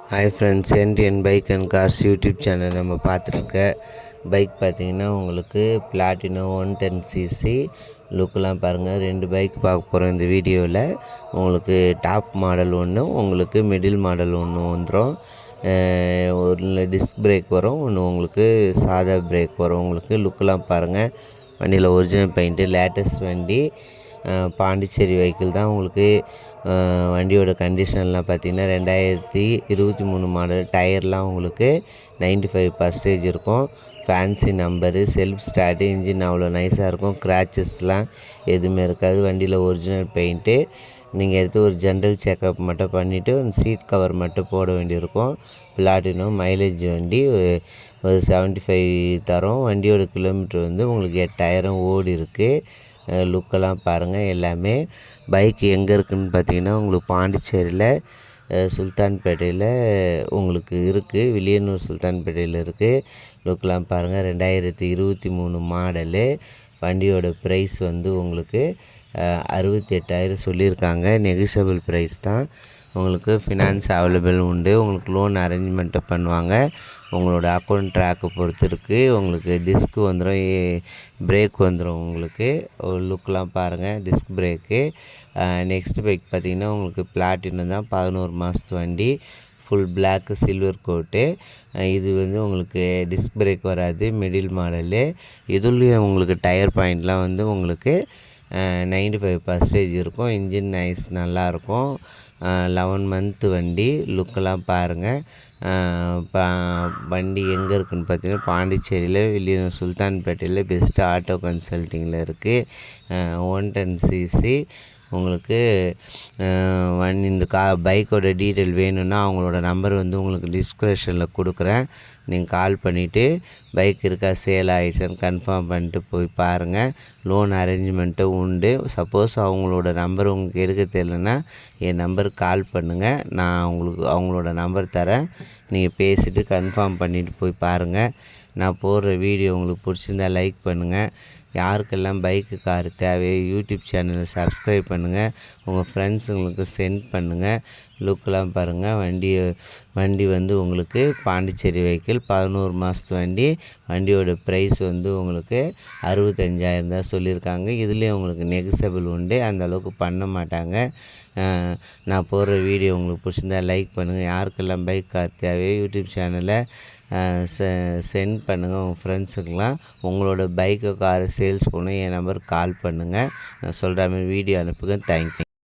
Hi friends, NTN bike and cars YouTube channel நம்ம பார்த்துருக்க bike பார்த்திங்கன்னா உங்களுக்கு பிளாட்டினோ 110cc லுக்கெலாம் பாருங்கள். 2 பைக் பார்க்க போகிறோம் இந்த வீடியோவில். உங்களுக்கு டாப் மாடல் ஒன்று, உங்களுக்கு மிடில் மாடல் ஒன்று வந்துடும். ஒரு டிஸ்க் பிரேக் வரும், ஒன்று உங்களுக்கு சாதா பிரேக் வரும். உங்களுக்கு லுக்கெலாம் பாருங்கள். வண்டியில் ஒரிஜினல் பெயிண்ட்டு, லேட்டஸ்ட் வண்டி, பாண்டிச்சேரி வெஹிக்கிள் தான். உங்களுக்கு வண்டியோட கண்டிஷன்லாம் பார்த்திங்கன்னா 2023 மாடல். டயர்லாம் உங்களுக்கு 95% இருக்கும். Fancy number, self start, engine அவ்வளோ நைஸாக இருக்கும். கிராச்சஸ்லாம் எதுவுமே இருக்காது. வண்டியில் ஒரிஜினல் பெயிண்ட்டு. நீங்கள் எடுத்து ஒரு ஜென்ரல் செக்கப் மட்டும் பண்ணிவிட்டு அந்த சீட் கவர் மட்டும் போட வேண்டியிருக்கும். பிளாட்டினோ மைலேஜ் வண்டி ஒரு 75 தரும். வண்டியோட கிலோமீட்டர் வந்து உங்களுக்கு 8000 ஓடி இருக்குது. லுக்கெல்லாம் பாருங்கள். எல்லாமே பைக் எங்கே இருக்குதுன்னு பார்த்தீங்கன்னா உங்களுக்கு பாண்டிச்சேரியில் சுல்தான்பேட்டையில் உங்களுக்கு இருக்குது. வில்லியனூர் சுல்தான்பேட்டையில் இருக்குது. லுக்கெலாம் பாருங்கள். 2023 மாடலு. வண்டியோட ப்ரைஸ் வந்து உங்களுக்கு 68,000 சொல்லியிருக்காங்க. நெகிஷியபிள் ப்ரைஸ் தான். உங்களுக்கு ஃபினான்ஸ் அவைலபிள் உண்டு. உங்களுக்கு லோன் அரேஞ்ச்மெண்ட்டை பண்ணுவாங்க. உங்களோட அக்கௌண்ட் ட்ராக்கை பொறுத்து இருக்குது. உங்களுக்கு டிஸ்க்கு வந்துடும், பிரேக் வந்துடும். உங்களுக்கு லுக்கெலாம் பாருங்கள். Disc brake. நெக்ஸ்ட் பைக் பார்த்திங்கன்னா உங்களுக்கு பிளாட்டினம் தான். 11 மாதத்து வண்டி. ஃபுல் பிளாக்கு, சில்வர் கோட்டு. இது வந்து உங்களுக்கு டிஸ்க் பிரேக் வராது. Middle model. இதுலேயும் உங்களுக்கு டயர் பாயிண்ட்லாம் வந்து உங்களுக்கு 95% இருக்கும். இன்ஜின் நைஸ் நல்லாயிருக்கும். 11 மந்த்து வண்டி. லுக்கெல்லாம் பாருங்கள். வண்டி எங்கே இருக்குதுன்னு பார்த்தீங்கன்னா பாண்டிச்சேரியில் வில்லியனூர் சுல்தான்பேட்டையில் பெஸ்ட்டு ஆட்டோ கன்சல்ட்டிங்கில் இருக்குது. 110cc. உங்களுக்கு இந்த பைக்கோட டீட்டெயில் வேணும்னா அவங்களோட நம்பர் வந்து உங்களுக்கு டிஸ்கிரிப்ஷனில் கொடுக்குறேன். நீங்கள் கால் பண்ணிவிட்டு பைக் இருக்கா, சேல் ஆகிடுச்சான்னு கன்ஃபார்ம் பண்ணிட்டு போய் பாருங்கள். லோன் அரேஞ்ச்மெண்ட்டும் உண்டு. சப்போஸ் அவங்களோட நம்பர் உங்களுக்கு எடுக்க தெரியலன்னா என் நம்பருக்கு கால் பண்ணுங்கள். நான் உங்களுக்கு அவங்களோட நம்பர் தரேன். நீங்கள் பேசிவிட்டு கன்ஃபார்ம் பண்ணிவிட்டு போய் பாருங்கள். நான் போடுற வீடியோ உங்களுக்கு பிடிச்சிருந்தா லைக் பண்ணுங்கள். யாருக்கெல்லாம் பைக்கு கார் தேவையோ யூடியூப் சேனலை சப்ஸ்கிரைப் பண்ணுங்கள். உங்கள் ஃப்ரெண்ட்ஸுங்களுக்கு சென்ட் பண்ணுங்கள். லுக்கெலாம் பாருங்கள். வண்டி வந்து உங்களுக்கு பாண்டிச்சேரி வெஹிக்கிள் 11 மாதத்து வண்டி. வண்டியோட ப்ரைஸ் வந்து உங்களுக்கு 65,000 தான் சொல்லியிருக்காங்க. இதுலேயும் உங்களுக்கு நெகிஷியபிள் உண்டு. அந்தளவுக்கு பண்ண மாட்டாங்க. நான் போடுற வீடியோ உங்களுக்கு பிடிச்சிருந்தா லைக் பண்ணுங்கள். யாருக்கெல்லாம் பைக் கார் தேவையோ யூடியூப் சேனலை சென்ட் பண்ணுங்கள் உங்கள் ஃப்ரெண்ட்ஸுக்கெலாம். உங்களோட பைக்கை காரை சேல்ஸ் பண்ண என் நம்பருக்கு கால் பண்ணுங்கள். நான் சொல்கிற மாதிரி வீடியோ அனுப்புங்க. தேங்க்யூ.